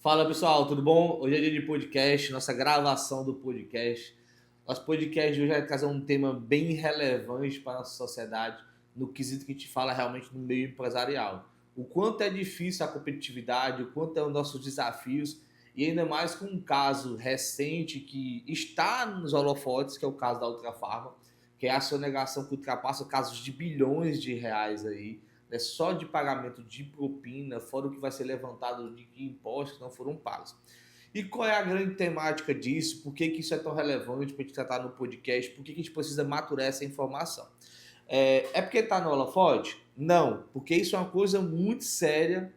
Fala pessoal, tudo bom? Hoje é dia de podcast, nossa gravação do podcast. Nosso podcast de hoje vai trazer um tema bem relevante para a nossa sociedade, no quesito que a gente fala realmente no meio empresarial. O quanto é difícil a competitividade, o quanto é os nossos desafios, e ainda mais com um caso recente que está nos holofotes, que é o caso da Ultrafarma, que é a sonegação que ultrapassa casos de bilhões de reais aí, né, só de pagamento de propina, fora o que vai ser levantado de impostos que não foram pagos. E qual é a grande temática disso? Por que isso é tão relevante para a gente tratar no podcast? Por que a gente precisa maturar essa informação? É porque está no holofote? Não, porque isso é uma coisa muito séria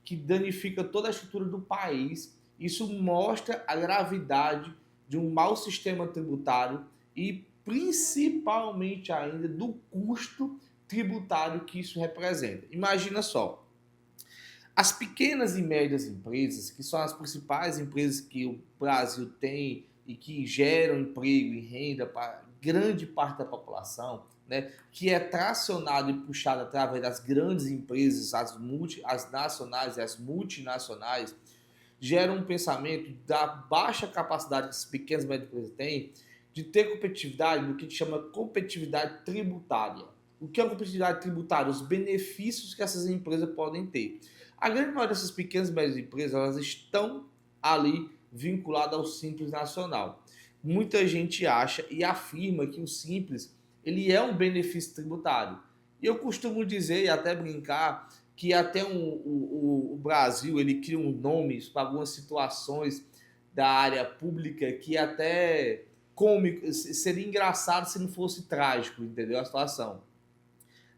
que danifica toda a estrutura do país. Isso mostra a gravidade de um mau sistema tributário e principalmente ainda do custo tributário que isso representa. Imagina só, as pequenas e médias empresas, que são as principais empresas que o Brasil tem e que geram emprego e renda para grande parte da população, né, que é tracionado e puxado através das grandes empresas, as nacionais e as multinacionais, gera um pensamento da baixa capacidade que as pequenas e médias empresas têm de ter competitividade do que a gente chama competitividade tributária. O que é a competitividade tributária? Os benefícios que essas empresas podem ter. A grande maioria dessas pequenas e médias empresas, elas estão ali vinculadas ao Simples Nacional. Muita gente acha e afirma que o Simples ele é um benefício tributário. E eu costumo dizer e até brincar que até o Brasil ele cria um nomes para algumas situações da área pública que até cômico, seria engraçado se não fosse trágico, entendeu? A situação.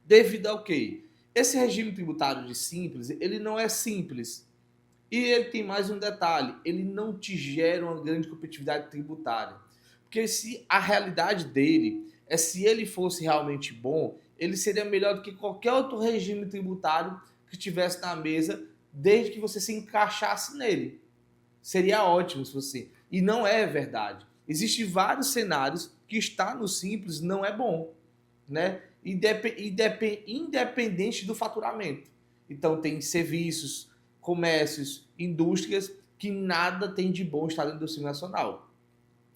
Devido ao quê? Esse regime tributário de simples, ele não é simples. E ele tem mais um detalhe, ele não te gera uma grande competitividade tributária. Porque se a realidade dele é se ele fosse realmente bom, ele seria melhor do que qualquer outro regime tributário que estivesse na mesa, desde que você se encaixasse nele. Seria ótimo se fosse. E não é verdade. Existem vários cenários que estar no simples não é bom, né? Independente do faturamento. Então tem serviços, comércios, indústrias que nada tem de bom estar dentro do Simples Nacional.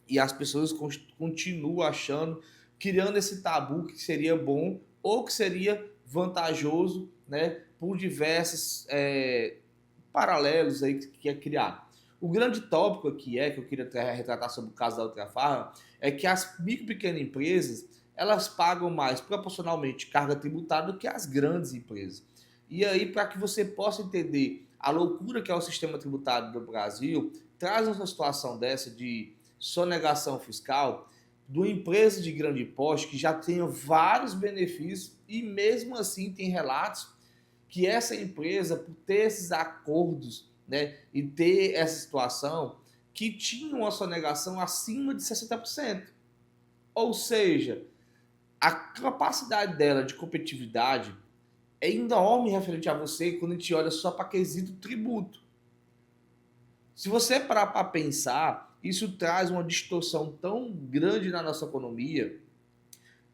E as pessoas continuam achando, criando esse tabu que seria bom ou que seria vantajoso, né, por diversos paralelos aí que é criado. O grande tópico aqui que eu queria retratar sobre o caso da Ultrafarma é que as micro e pequenas empresas elas pagam mais proporcionalmente carga tributária do que as grandes empresas. E aí, para que você possa entender a loucura que é o sistema tributário do Brasil, traz uma situação dessa de sonegação fiscal de uma empresa de grande porte que já tenha vários benefícios e mesmo assim tem relatos que essa empresa, por ter esses acordos, né, e ter essa situação, que tinha uma sonegação acima de 60%. Ou seja, a capacidade dela de competitividade é enorme referente a você quando a gente olha só para quesito tributo. Se você parar para pensar, isso traz uma distorção tão grande na nossa economia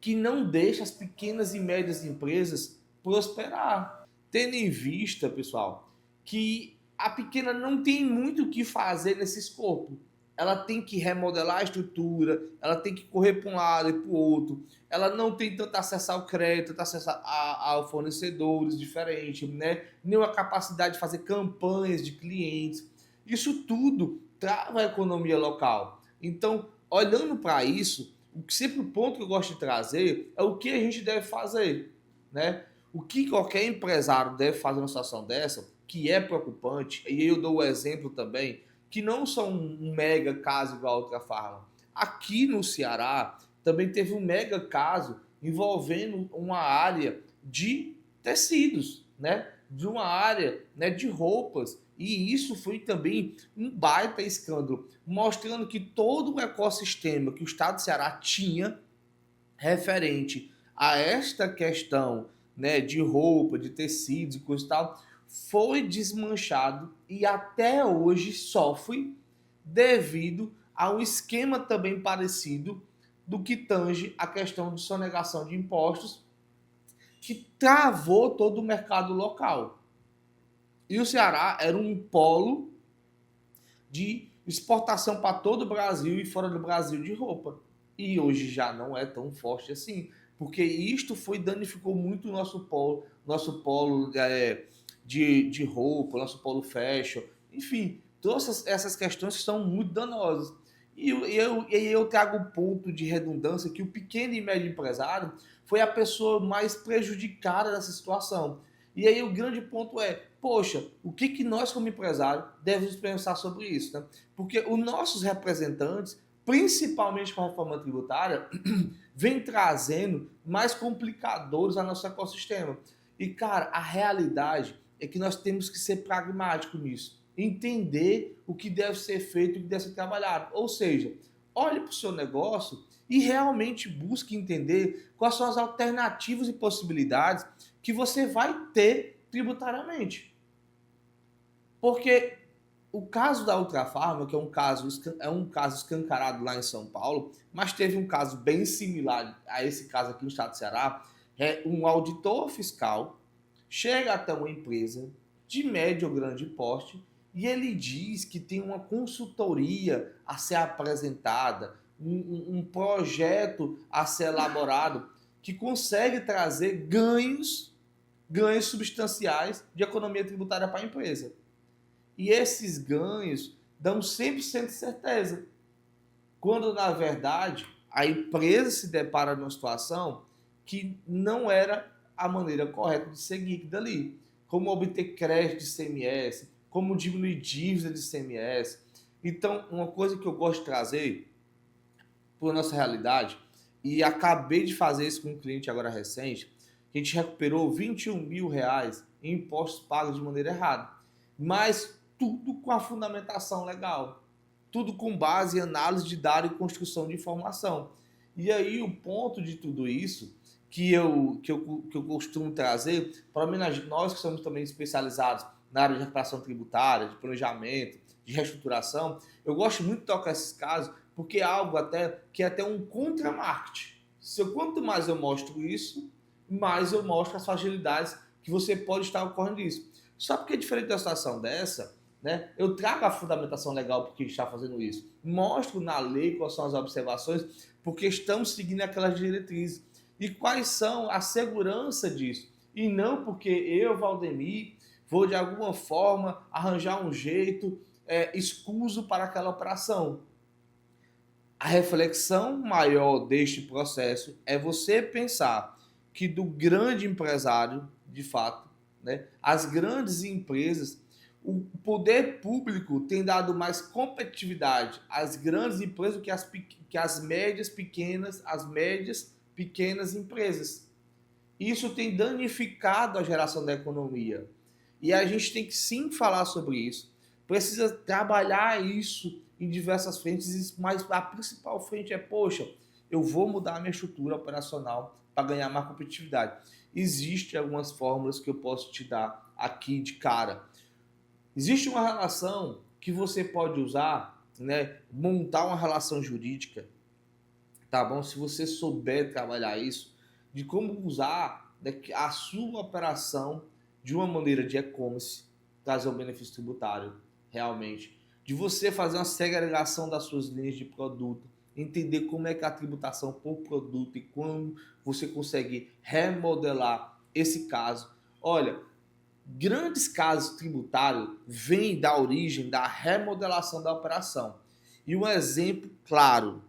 que não deixa as pequenas e médias empresas prosperar. Tendo em vista, pessoal, que a pequena não tem muito o que fazer nesse escopo. Ela tem que remodelar a estrutura, ela tem que correr para um lado e para o outro, ela não tem tanto acesso ao crédito, tanto acesso a fornecedores diferentes, né? Nenhuma capacidade de fazer campanhas de clientes. Isso tudo trava a economia local. Então, olhando para isso, sempre o ponto que eu gosto de trazer é o que a gente deve fazer, né? O que qualquer empresário deve fazer numa situação dessa, que é preocupante, e eu dou o exemplo também, que não são um mega caso igual a Ultrafarma. Aqui no Ceará também teve um mega caso envolvendo uma área de tecidos, né? De uma área, né, de roupas. E isso foi também um baita escândalo, mostrando que todo o ecossistema que o Estado do Ceará tinha referente a esta questão, né, de roupa, de tecidos e coisa e tal, foi desmanchado e até hoje sofre devido a um esquema também parecido do que tange a questão de sonegação de impostos que travou todo o mercado local. E o Ceará era um polo de exportação para todo o Brasil e fora do Brasil de roupa. E hoje já não é tão forte assim, porque isto danificou muito o nosso polo de roupa, nosso polo fashion, enfim, todas essas questões são muito danosas. E eu trago o ponto de redundância que o pequeno e médio empresário foi a pessoa mais prejudicada dessa situação. E aí o grande ponto é, poxa, o que nós como empresário devemos pensar sobre isso? Né? Porque os nossos representantes, principalmente com a reforma tributária, vem trazendo mais complicadores ao nosso ecossistema. E, cara, a realidade é que nós temos que ser pragmáticos nisso. Entender o que deve ser feito e o que deve ser trabalhado. Ou seja, olhe para o seu negócio e realmente busque entender quais são as alternativas e possibilidades que você vai ter tributariamente. Porque o caso da Ultrafarma, que é um caso escancarado lá em São Paulo, mas teve um caso bem similar a esse caso aqui no estado do Ceará, é um auditor fiscal chega até uma empresa de médio ou grande porte e ele diz que tem uma consultoria a ser apresentada, um projeto a ser elaborado que consegue trazer ganhos substanciais de economia tributária para a empresa. E esses ganhos dão 100% de certeza. Quando, na verdade, a empresa se depara numa situação que não era a maneira correta de seguir dali. Como obter crédito de ICMS, como diminuir dívida de ICMS. Então, uma coisa que eu gosto de trazer para a nossa realidade, e acabei de fazer isso com um cliente agora recente, que a gente recuperou 21 mil reais em impostos pagos de maneira errada. Mas tudo com a fundamentação legal. Tudo com base em análise de dados e construção de informação. E aí o ponto de tudo isso que eu costumo trazer para nós que somos também especializados na área de recuperação tributária, de planejamento, de reestruturação, eu gosto muito de tocar esses casos porque é algo que é até um contra-marketing. Quanto mais eu mostro isso, mais eu mostro as fragilidades que você pode estar ocorrendo isso. Só porque diferente da situação dessa, né, eu trago a fundamentação legal porque a gente está fazendo isso. Mostro na lei quais são as observações, porque estamos seguindo aquelas diretrizes. E quais são a segurança disso. E não porque eu, Valdemir, vou de alguma forma arranjar um jeito escuso para aquela operação. A reflexão maior deste processo é você pensar que do grande empresário, de fato, né, as grandes empresas, o poder público tem dado mais competitividade às grandes empresas do que as médias pequenas empresas. Isso tem danificado a geração da economia. E a gente tem que sim falar sobre isso. Precisa trabalhar isso em diversas frentes, mas a principal frente é, poxa, eu vou mudar a minha estrutura operacional para ganhar mais competitividade. Existem algumas fórmulas que eu posso te dar aqui de cara. Existe uma relação que você pode usar, né, montar uma relação jurídica, tá bom? Se você souber trabalhar isso, de como usar, né, a sua operação de uma maneira de e-commerce, trazer um benefício tributário, realmente. De você fazer uma segregação das suas linhas de produto, entender como é que a tributação por produto e como você consegue remodelar esse caso. Olha, grandes casos tributários vêm da origem da remodelação da operação. E um exemplo claro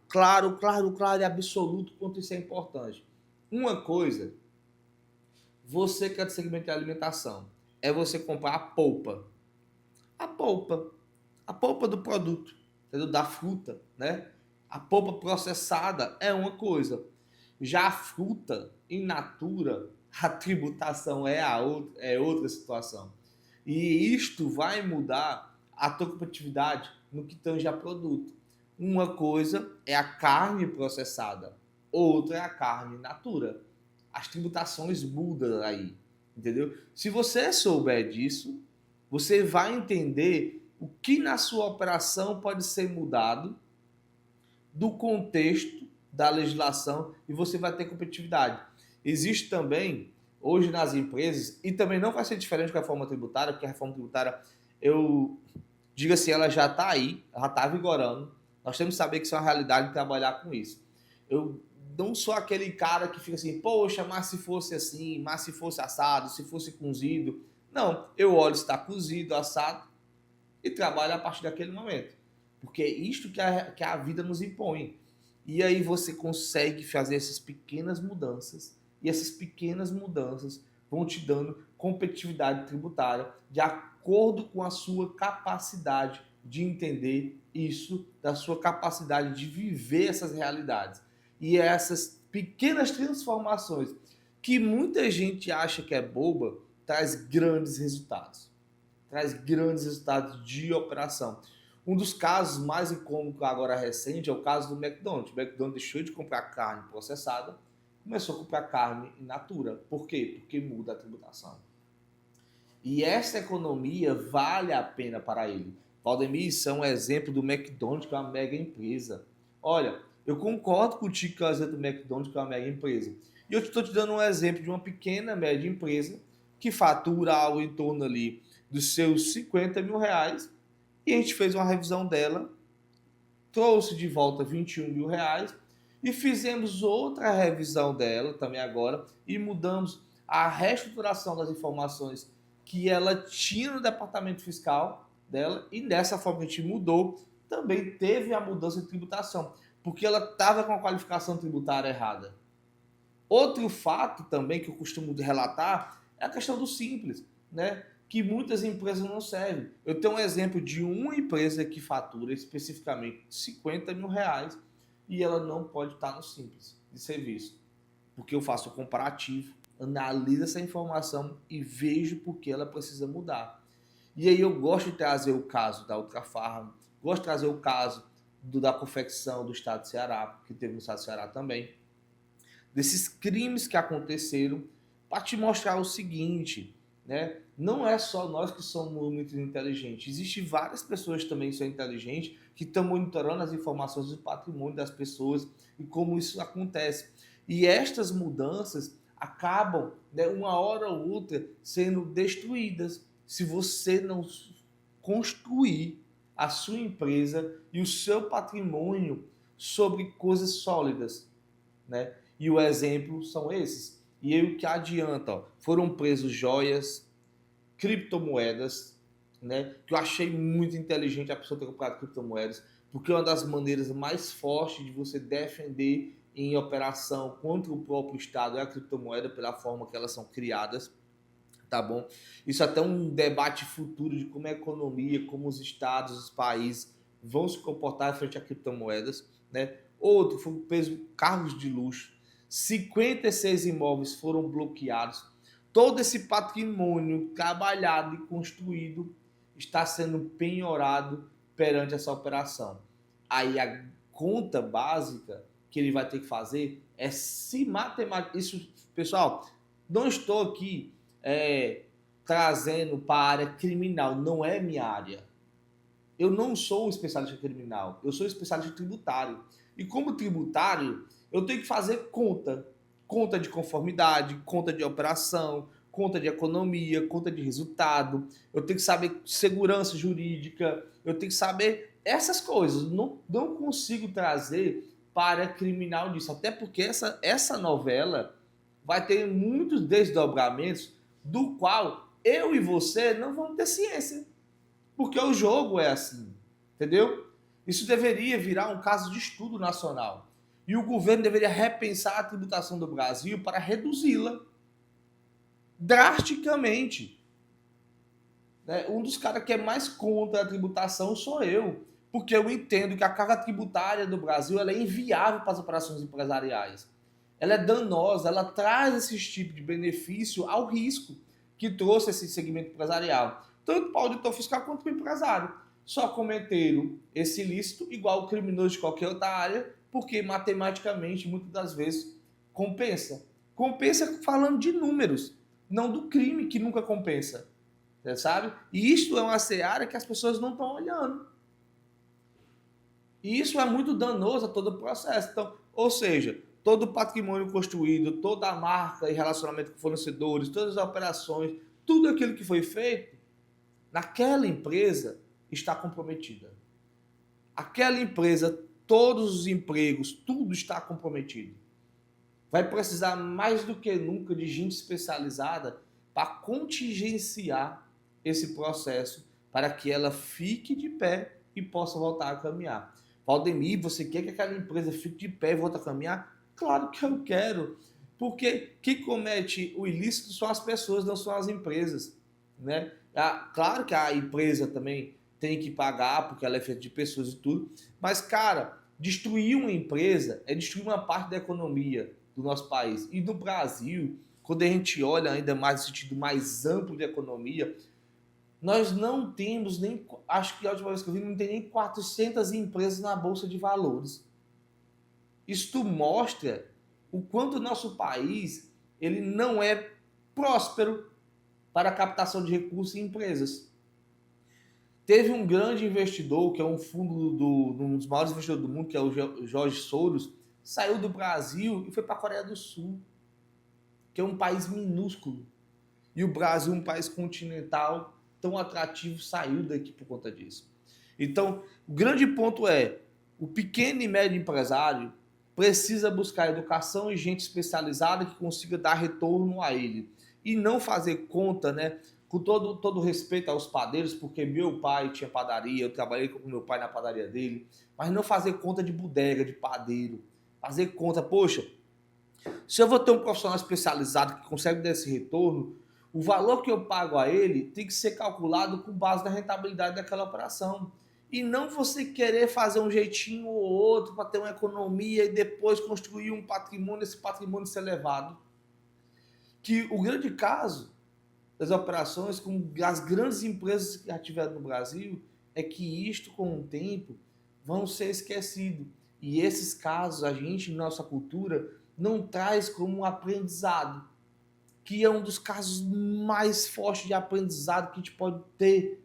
e absoluto quanto isso é importante. Uma coisa, você que é do segmento de alimentação, é você comprar a polpa. A polpa do produto, entendeu? Da fruta, né? A polpa processada é uma coisa. Já a fruta in natura, a tributação é outra situação. E isto vai mudar a tua competitividade no que tange a produto. Uma coisa é a carne processada, outra é a carne in natura. As tributações mudam aí, entendeu? Se você souber disso, você vai entender o que na sua operação pode ser mudado do contexto da legislação e você vai ter competitividade. Existe também, hoje nas empresas, e também não vai ser diferente com a reforma tributária, porque a reforma tributária, eu diga se ela já está aí, já está vigorando. Nós temos que saber que isso é uma realidade e trabalhar com isso. Eu não sou aquele cara que fica assim, poxa, mas se fosse assim, mas se fosse assado, se fosse cozido. Não, eu olho se está cozido, assado e trabalho a partir daquele momento. Porque é isto que a vida nos impõe. E aí você consegue fazer essas pequenas mudanças, e essas pequenas mudanças vão te dando competitividade tributária de acordo com a sua capacidade de entender isso, da sua capacidade de viver essas realidades. E essas pequenas transformações que muita gente acha que é boba, traz grandes resultados. Traz grandes resultados de operação. Um dos casos mais icônicos agora recente é o caso do McDonald's. O McDonald's deixou de comprar carne processada, começou a comprar carne in natura. Por quê? Porque muda a tributação. E essa economia vale a pena para ele. Valdemir, isso é um exemplo do McDonald's, que é uma mega empresa. Olha, eu concordo contigo que é o exemplo do McDonald's, que é uma mega empresa. E eu estou te dando um exemplo de uma pequena, média empresa que fatura algo em torno ali dos seus 50 mil reais, e a gente fez uma revisão dela, trouxe de volta 21 mil reais e fizemos outra revisão dela também agora e mudamos a reestruturação das informações que ela tinha no departamento fiscal dela, e dessa forma que a gente mudou, também teve a mudança de tributação, porque ela estava com a qualificação tributária errada. Outro fato também que eu costumo relatar é a questão do simples, né? Que muitas empresas não servem. Eu tenho um exemplo de uma empresa que fatura especificamente 50 mil reais e ela não pode estar no simples de serviço, porque eu faço o comparativo, analiso essa informação e vejo por que ela precisa mudar. E aí eu gosto de trazer o caso da Ultrafarma, gosto de trazer o caso da confecção do estado de Ceará, que teve no estado de Ceará também, desses crimes que aconteceram, para te mostrar o seguinte, né? Não é só nós que somos muito inteligentes. Existem várias pessoas também que são inteligentes, que estão monitorando as informações do patrimônio das pessoas e como isso acontece. E estas mudanças acabam, né, uma hora ou outra, sendo destruídas se você não construir a sua empresa e o seu patrimônio sobre coisas sólidas, né? E o exemplo são esses. E aí o que adianta? Ó, foram presos joias, criptomoedas, né? Que eu achei muito inteligente a pessoa ter comprado criptomoedas, porque é uma das maneiras mais fortes de você defender em operação contra o próprio Estado é a criptomoeda, pela forma que elas são criadas, tá bom? Isso é até um debate futuro de como a economia, como os estados, os países vão se comportar frente a criptomoedas, né? Outro foi preso carros de luxo, 56 imóveis foram bloqueados. Todo esse patrimônio trabalhado e construído está sendo penhorado perante essa operação. Aí a conta básica que ele vai ter que fazer é se matemática. Isso, pessoal, não estou aqui trazendo para a área criminal, não é minha área. Eu não sou um especialista criminal, eu sou especialista tributário. E como tributário, eu tenho que fazer conta de conformidade, conta de operação, conta de economia, conta de resultado. Eu tenho que saber segurança jurídica, eu tenho que saber essas coisas. Não consigo trazer para criminal disso, até porque essa novela vai ter muitos desdobramentos do qual eu e você não vamos ter ciência. Porque o jogo é assim, entendeu? Isso deveria virar um caso de estudo nacional. E o governo deveria repensar a tributação do Brasil para reduzi-la drasticamente. Né? Um dos caras que é mais contra a tributação sou eu, porque eu entendo que a carga tributária do Brasil ela é inviável para as operações empresariais. Ela é danosa, ela traz esse tipo de benefício ao risco que trouxe esse segmento empresarial. Tanto para o auditor fiscal quanto para o empresário. Só cometeram esse ilícito igual o criminoso de qualquer outra área, porque matematicamente, muitas das vezes, compensa. Compensa falando de números, não do crime que nunca compensa. Você sabe? E isso é uma seara que as pessoas não estão olhando. E isso é muito danoso a todo o processo. Então, ou seja, todo o patrimônio construído, toda a marca e relacionamento com fornecedores, todas as operações, tudo aquilo que foi feito naquela empresa está comprometida. Aquela empresa, todos os empregos, tudo está comprometido. Vai precisar mais do que nunca de gente especializada para contingenciar esse processo para que ela fique de pé e possa voltar a caminhar. Valdemir, você quer que aquela empresa fique de pé e volte a caminhar? Claro que eu quero, porque quem comete o ilícito são as pessoas, não são as empresas, né? Claro que a empresa também tem que pagar, porque ela é feita de pessoas e tudo, mas, cara, destruir uma empresa é destruir uma parte da economia do nosso país. E no Brasil, quando a gente olha ainda mais no sentido mais amplo de economia, nós não temos nem, acho que a última vez que eu vi, não tem nem 400 empresas na Bolsa de Valores. Isto mostra o quanto o nosso país ele não é próspero para a captação de recursos em empresas. Teve um grande investidor, que é um fundo um dos maiores investidores do mundo, que é o Jorge Soros, saiu do Brasil e foi para a Coreia do Sul, que é um país minúsculo. E o Brasil, um país continental tão atrativo, saiu daqui por conta disso. Então, o grande ponto é, o pequeno e médio empresário precisa buscar educação e gente especializada que consiga dar retorno a ele. E não fazer conta, né? Com todo respeito aos padeiros, porque meu pai tinha padaria, eu trabalhei com meu pai na padaria dele, mas não fazer conta de bodega, de padeiro. Fazer conta, poxa, se eu vou ter um profissional especializado que consegue dar esse retorno, o valor que eu pago a ele tem que ser calculado com base na rentabilidade daquela operação. E não você querer fazer um jeitinho ou outro para ter uma economia e depois construir um patrimônio, esse patrimônio ser elevado. Que o grande caso das operações com as grandes empresas que já tiveram no Brasil é que isto, com o tempo, vão ser esquecidos. E esses casos, a gente, na nossa cultura, não traz como um aprendizado, que é um dos casos mais fortes de aprendizado que a gente pode ter.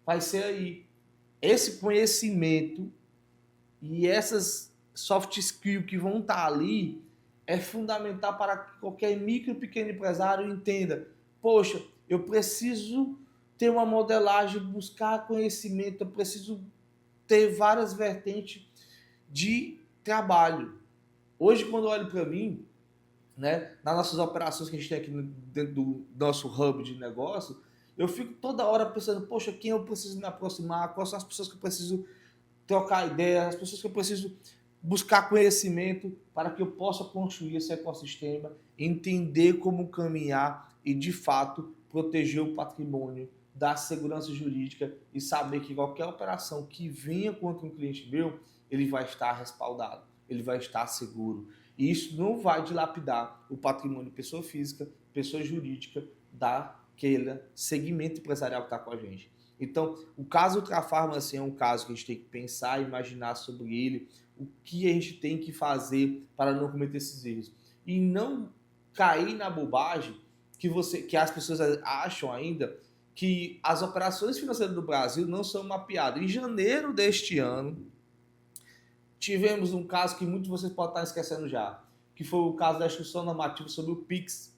Vai ser aí. Esse conhecimento e essas soft skills que vão estar ali é fundamental para que qualquer micro e pequeno empresário entenda. Poxa, eu preciso ter uma modelagem, buscar conhecimento, eu preciso ter várias vertentes de trabalho. Hoje, quando eu olho para mim, né, nas nossas operações que a gente tem aqui dentro do nosso hub de negócio, eu fico toda hora pensando, poxa, quem eu preciso me aproximar, quais são as pessoas que eu preciso trocar ideia, as pessoas que eu preciso buscar conhecimento para que eu possa construir esse ecossistema, entender como caminhar e, de fato, proteger o patrimônio, dar segurança jurídica e saber que qualquer operação que venha contra um cliente meu, ele vai estar respaldado, ele vai estar seguro. E isso não vai dilapidar o patrimônio de pessoa física, pessoa jurídica, daquele segmento empresarial que está com a gente. Então, o caso Ultrafarma assim, é um caso que a gente tem que pensar, imaginar sobre ele, o que a gente tem que fazer para não cometer esses erros. E não cair na bobagem que as pessoas acham ainda que as operações financeiras do Brasil não são mapeadas. Em janeiro deste ano, tivemos um caso que muitos de vocês podem estar esquecendo já, que foi o caso da instrução normativa sobre o PIX,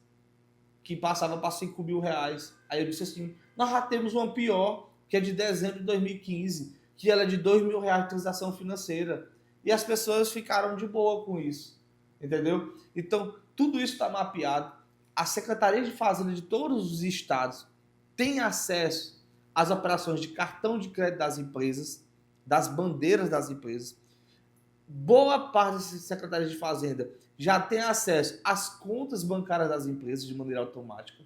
que passava para 5 mil reais. Aí eu disse assim, nós já temos uma pior, que é de dezembro de 2015, que ela é de 2 mil reais de transação financeira. E as pessoas ficaram de boa com isso, entendeu? Então, tudo isso está mapeado. A Secretaria de Fazenda de todos os estados tem acesso às operações de cartão de crédito das empresas, das bandeiras das empresas. Boa parte das secretarias de Fazenda já tem acesso às contas bancárias das empresas de maneira automática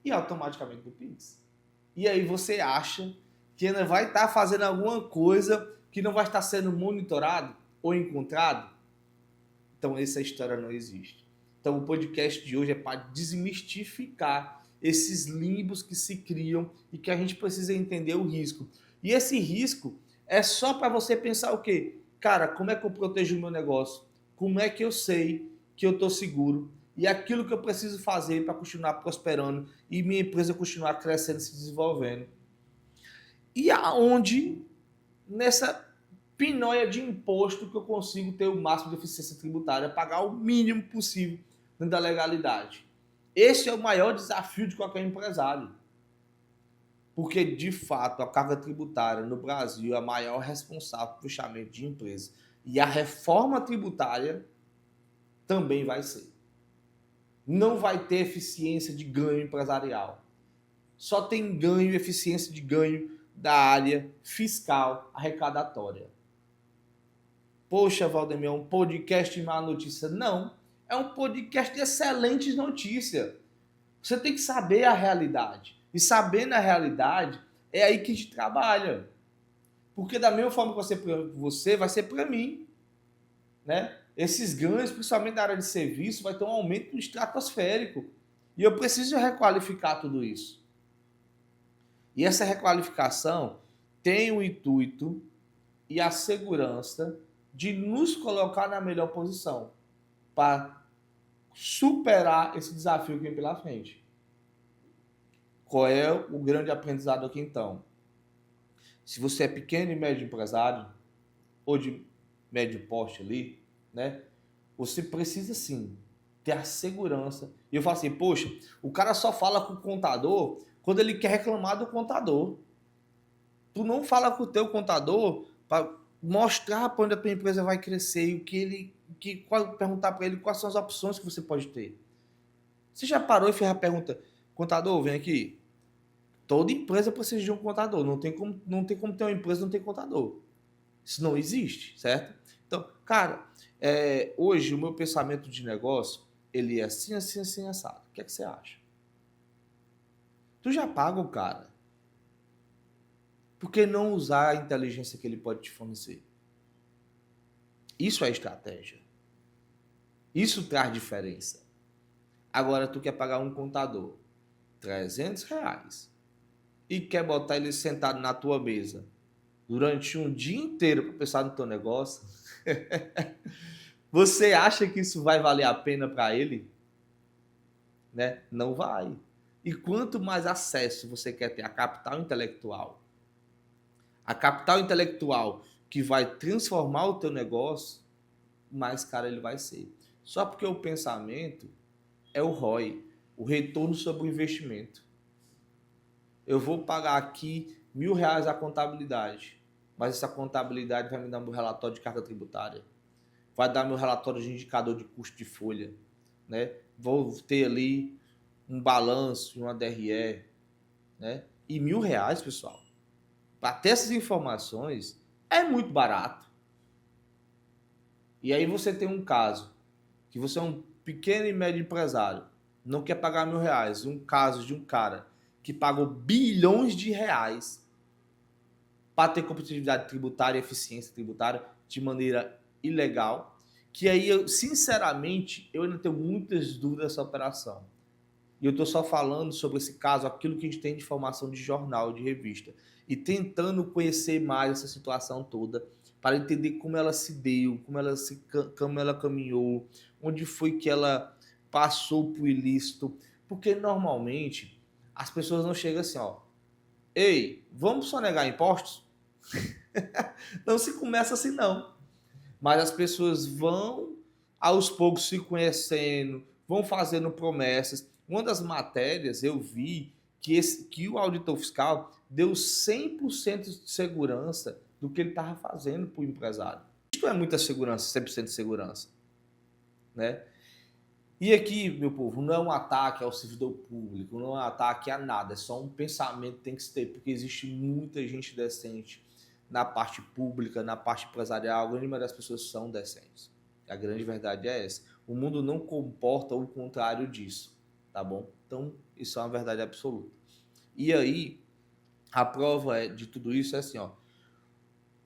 e automaticamente do Pix. E aí você acha que ainda vai estar fazendo alguma coisa que não vai estar sendo monitorado ou encontrado? Então essa história não existe. Então o podcast de hoje é para desmistificar esses limbos que se criam e que a gente precisa entender o risco. E esse risco é só para você pensar o quê? Cara, como é que eu protejo o meu negócio? Como é que eu sei que eu estou seguro? E aquilo que eu preciso fazer para continuar prosperando e minha empresa continuar crescendo e se desenvolvendo. E aonde, nessa pinóia de imposto, que eu consigo ter o máximo de eficiência tributária, pagar o mínimo possível dentro da legalidade. Esse é o maior desafio de qualquer empresário. Porque, de fato, a carga tributária no Brasil é a maior responsável por fechamento de empresas. E a reforma tributária também vai ser. Não vai ter eficiência de ganho empresarial. Só tem ganho e eficiência de ganho da área fiscal arrecadatória. Poxa, Valdemir, é um podcast de má notícia. Não, é um podcast de excelentes notícias. Você tem que saber a realidade. E sabendo a realidade, é aí que a gente trabalha. Porque da mesma forma que vai ser para você, vai ser para mim. Né? Esses ganhos, principalmente na área de serviço, vai ter um aumento estratosférico. E eu preciso requalificar tudo isso. E essa requalificação tem o intuito e a segurança de nos colocar na melhor posição para superar esse desafio que vem pela frente. Qual é o grande aprendizado aqui então? Se você é pequeno e médio empresário, ou de médio porte ali, né? Você precisa sim ter a segurança. E eu falo assim, poxa, o cara só fala com o contador quando ele quer reclamar do contador. Tu não fala com o teu contador para mostrar para onde a tua empresa vai crescer e o que ele, perguntar para ele quais são as opções que você pode ter. Você já parou e fez a pergunta, contador, vem aqui. Toda empresa precisa de um contador. Não tem como ter uma empresa não ter contador. Isso não existe, certo? Então, cara, hoje o meu pensamento de negócio, ele é assim, assim, assim, assado. O que é que você acha? Tu já paga o cara. Por que não usar a inteligência que ele pode te fornecer? Isso é estratégia. Isso traz diferença. Agora, tu quer pagar um contador R$300 e quer botar ele sentado na tua mesa durante um dia inteiro para pensar no teu negócio, você acha que isso vai valer a pena para ele? Né? Não vai. E quanto mais acesso você quer ter a capital intelectual que vai transformar o teu negócio, mais caro ele vai ser. Só porque o pensamento é o ROI, o retorno sobre o investimento. Eu vou pagar aqui R$1.000 a contabilidade, mas essa contabilidade vai me dar meu relatório de carga tributária, vai dar meu relatório de indicador de custo de folha, né? Vou ter ali um balanço, uma DRE, né? E R$1.000, pessoal, para ter essas informações é muito barato. E aí você tem um caso que você é um pequeno e médio empresário, não quer pagar R$1.000, um caso de um cara que pagou bilhões de reais para ter competitividade tributária e eficiência tributária de maneira ilegal, que aí, sinceramente, eu ainda tenho muitas dúvidas dessa operação. E eu estou só falando sobre esse caso, aquilo que a gente tem de informação de jornal, de revista, e tentando conhecer mais essa situação toda, para entender como ela se deu, como ela caminhou, onde foi que ela passou por ilícito, porque normalmente as pessoas não chegam assim, ó, ei, vamos sonegar impostos? Não se começa assim não, mas as pessoas vão aos poucos se conhecendo, vão fazendo promessas. Uma das matérias eu vi que o auditor fiscal deu 100% de segurança do que ele estava fazendo para o empresário. Isso é muita segurança, 100% de segurança. Né? E aqui, meu povo, não é um ataque ao servidor público, não é um ataque a nada, é só um pensamento que tem que se ter, porque existe muita gente decente na parte pública, na parte empresarial, a grande maioria das pessoas são decentes. A grande verdade é essa. O mundo não comporta o contrário disso, tá bom? Então, isso é uma verdade absoluta. E aí, a prova de tudo isso é assim, ó.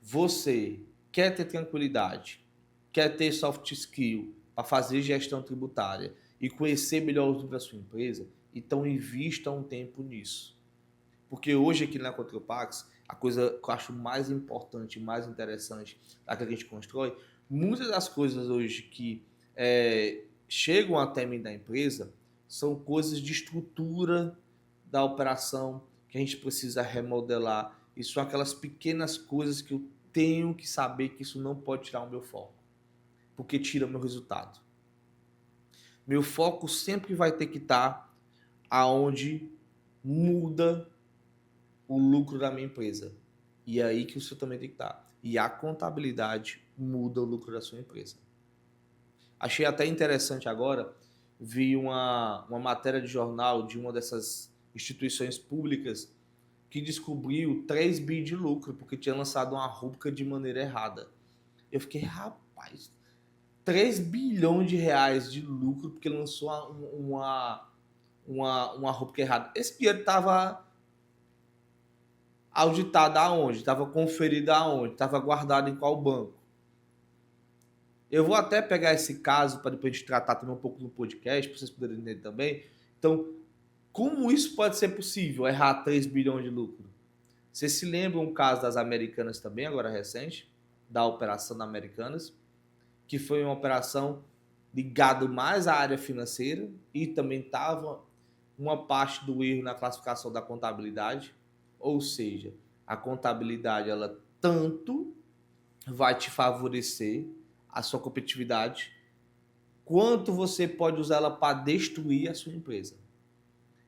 Você quer ter tranquilidade, quer ter soft skill para fazer gestão tributária e conhecer melhor os números da sua empresa, então invista um tempo nisso. Porque hoje aqui na Contropax, a coisa que eu acho mais importante, mais interessante da que a gente constrói, muitas das coisas hoje que chegam até mim da empresa são coisas de estrutura da operação que a gente precisa remodelar. E são aquelas pequenas coisas que eu tenho que saber que isso não pode tirar o meu foco, porque tira o meu resultado. Meu foco sempre vai ter que estar aonde muda o lucro da minha empresa. E é aí que o senhor também tem que estar. E a contabilidade muda o lucro da sua empresa. Achei até interessante agora, vi uma matéria de jornal de uma dessas instituições públicas que descobriu 3 bi de lucro, porque tinha lançado uma rúbrica de maneira errada. Eu fiquei, rapaz, 3 bilhões de reais de lucro porque lançou uma rúbrica errada. Esse dinheiro estava auditado aonde? Estava conferido aonde? Estava guardado em qual banco? Eu vou até pegar esse caso para depois a gente tratar também um pouco no podcast, para vocês poderem entender também. Então, como isso pode ser possível, errar 3 bilhões de lucro? Vocês se lembram um caso das Americanas também, agora recente, da operação da Americanas, que foi uma operação ligada mais à área financeira e também estava uma parte do erro na classificação da contabilidade, ou seja, a contabilidade ela tanto vai te favorecer a sua competitividade, quanto você pode usar ela para destruir a sua empresa.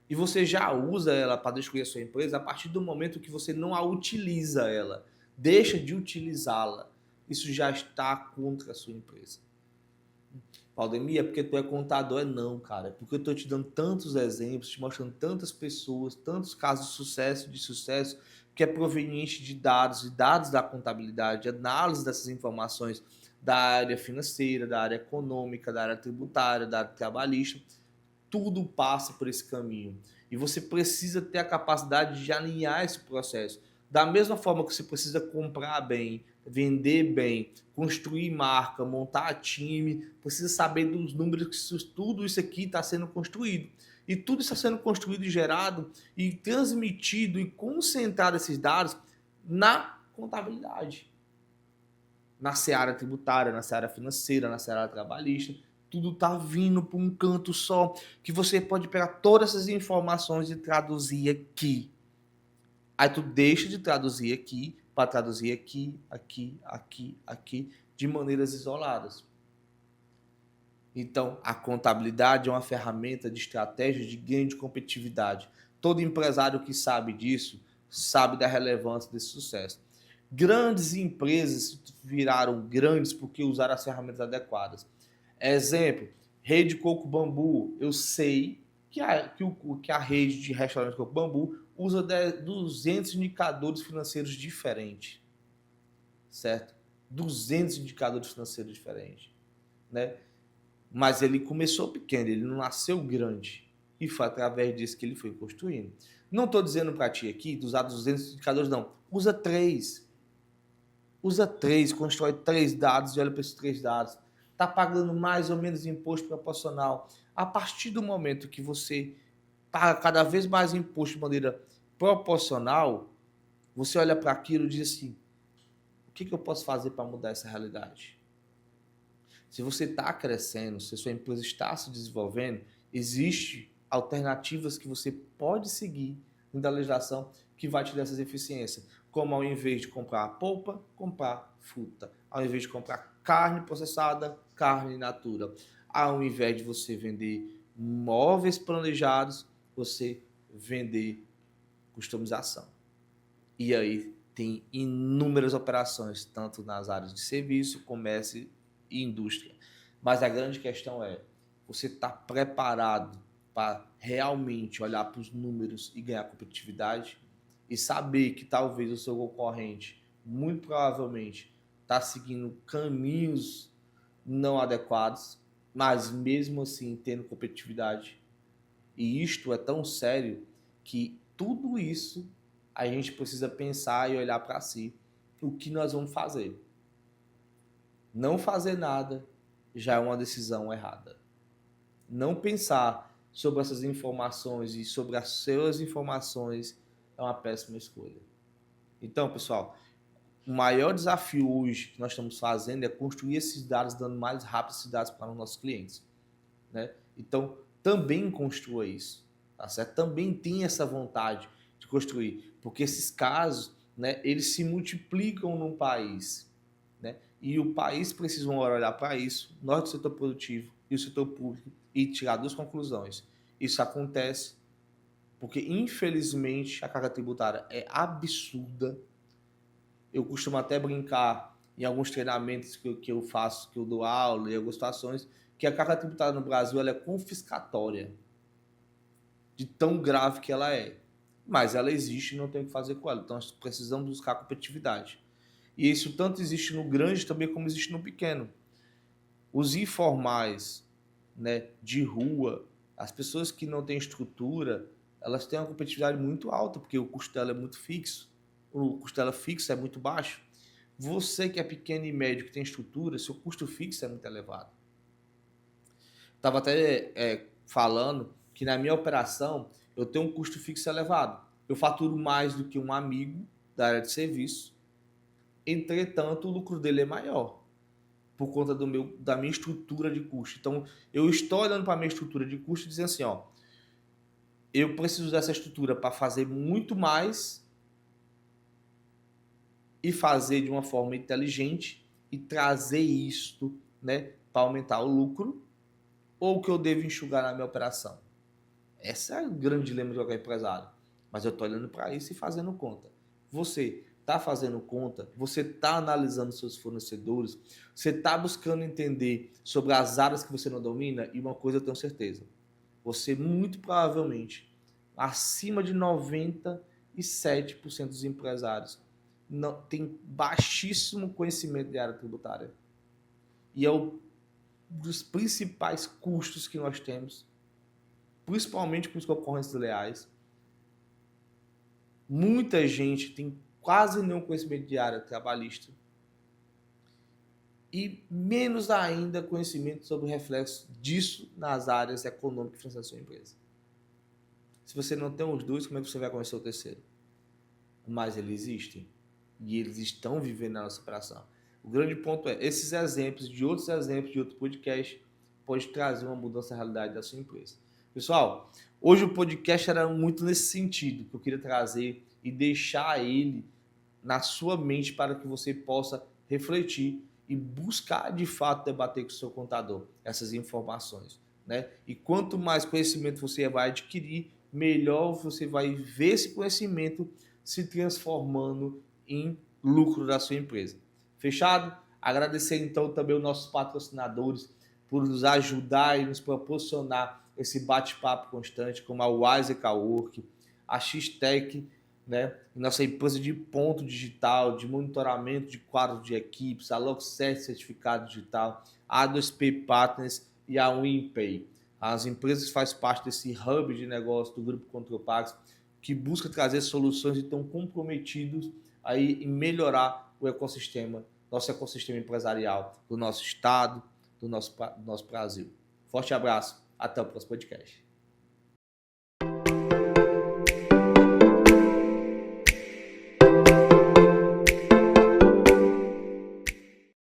E você já usa ela para destruir a sua empresa a partir do momento que você não a utiliza ela, deixa de utilizá-la. Isso já está contra a sua empresa. Valdemir, é porque tu é contador? É não, cara. É porque eu estou te dando tantos exemplos, te mostrando tantas pessoas, tantos casos de sucesso, que é proveniente de dados, e dados da contabilidade, análise dessas informações da área financeira, da área econômica, da área tributária, da área trabalhista. Tudo passa por esse caminho. E você precisa ter a capacidade de alinhar esse processo. Da mesma forma que você precisa comprar bem, vender bem, construir marca, montar time, precisa saber dos números que tudo isso aqui está sendo construído. E tudo está sendo construído e gerado e transmitido e concentrado esses dados na contabilidade. Na seara tributária, na seara financeira, na seara trabalhista. Tudo está vindo para um canto só, que você pode pegar todas essas informações e traduzir aqui. Aí tu deixa de traduzir aqui para traduzir aqui, aqui, de maneiras isoladas. Então, a contabilidade é uma ferramenta de estratégia de ganho de competitividade. Todo empresário que sabe disso, sabe da relevância desse sucesso. Grandes empresas viraram grandes porque usaram as ferramentas adequadas. Exemplo, Rede Coco Bambu. Eu sei que a rede de restaurante Coco Bambu usa 200 indicadores financeiros diferentes, certo? 200 indicadores financeiros diferentes, né? Mas ele começou pequeno, ele não nasceu grande. E foi através disso que ele foi construindo. Não estou dizendo para ti aqui de usar 200 indicadores, não. Usa 3. Usa 3, constrói 3 dados e olha para esses 3 dados. Está pagando mais ou menos imposto proporcional. A partir do momento que você paga cada vez mais imposto de maneira proporcional, você olha para aquilo e diz assim, o que eu posso fazer para mudar essa realidade? Se você está crescendo, se a sua empresa está se desenvolvendo, existem alternativas que você pode seguir da legislação que vai te dar essas eficiências. Como ao invés de comprar polpa, comprar fruta. Ao invés de comprar carne processada, carne in natura. Ao invés de você vender móveis planejados, você vender customização. E aí tem inúmeras operações, tanto nas áreas de serviço, comércio e indústria. Mas a grande questão é, você está preparado para realmente olhar para os números e ganhar competitividade e saber que talvez o seu concorrente, muito provavelmente, está seguindo caminhos não adequados, mas mesmo assim tendo competitividade. E isto é tão sério que tudo isso a gente precisa pensar e olhar para si o que nós vamos fazer. Não fazer nada já é uma decisão errada. Não pensar sobre essas informações e sobre as suas informações é uma péssima escolha. Então, pessoal, o maior desafio hoje que nós estamos fazendo é construir esses dados, dando mais rápido esses dados para os nossos clientes, né? Então, também construa isso, tá certo? Também tenha essa vontade de construir, porque esses casos, né, eles se multiplicam no país, né? E o país precisa uma hora olhar para isso, nós do setor produtivo e o setor público, e tirar duas conclusões. Isso acontece Porque, infelizmente, a carga tributária é absurda. Eu costumo até brincar em alguns treinamentos que eu faço, que eu dou aula e algumas situações, que a carga tributária no Brasil ela é confiscatória, de tão grave que ela é. Mas ela existe e não tem o que fazer com ela. Então, nós precisamos buscar competitividade. E isso tanto existe no grande também como existe no pequeno. Os informais, né, de rua, as pessoas que não têm estrutura, elas têm uma competitividade muito alta, porque o custo dela é muito fixo. O custo dela fixo é muito baixo. Você que é pequeno e médio, que tem estrutura, seu custo fixo é muito elevado. Estava até falando que na minha operação eu tenho um custo fixo elevado. Eu faturo mais do que um amigo da área de serviço, entretanto o lucro dele é maior por conta da minha estrutura de custo. Então eu estou olhando para a minha estrutura de custo e dizendo assim, ó, eu preciso dessa estrutura para fazer muito mais e fazer de uma forma inteligente e trazer isto, né, para aumentar o lucro, ou que eu devo enxugar na minha operação. Esse é o grande dilema de qualquer empresário. Mas eu estou olhando para isso e fazendo conta. Você está fazendo conta? Você está analisando seus fornecedores? Você está buscando entender sobre as áreas que você não domina? E uma coisa eu tenho certeza. Você, muito provavelmente, acima de 97% dos empresários não tem baixíssimo conhecimento de área tributária. E é um dos principais custos que nós temos, principalmente com os concorrentes leais. Muita gente tem quase nenhum conhecimento de área trabalhista e menos ainda conhecimento sobre o reflexo disso nas áreas econômicas e financeiras da sua empresa. Se você não tem os dois, como é que você vai conhecer o terceiro? Mas eles existem e eles estão vivendo na nossa operação. O grande ponto é, esses exemplos, de outros podcast, pode trazer uma mudança na realidade da sua empresa. Pessoal, hoje o podcast era muito nesse sentido, que eu queria trazer e deixar ele na sua mente para que você possa refletir e buscar de fato debater com o seu contador essas informações, né? E quanto mais conhecimento você vai adquirir, melhor você vai ver esse conhecimento se transformando em lucro da sua empresa. Fechado? Agradecer então também os nossos patrocinadores por nos ajudar e nos proporcionar esse bate-papo constante, como a Wise Cowork, a X-Tech, né? Nossa empresa de ponto digital, de monitoramento de quadro de equipes, a Log7 Certificado Digital, a A2P Partners e a WinPay. As empresas fazem parte desse hub de negócio do Grupo Contropax, que busca trazer soluções e estão comprometidos aí em melhorar o ecossistema, nosso ecossistema empresarial do nosso estado, do nosso Brasil. Forte abraço, até o próximo podcast.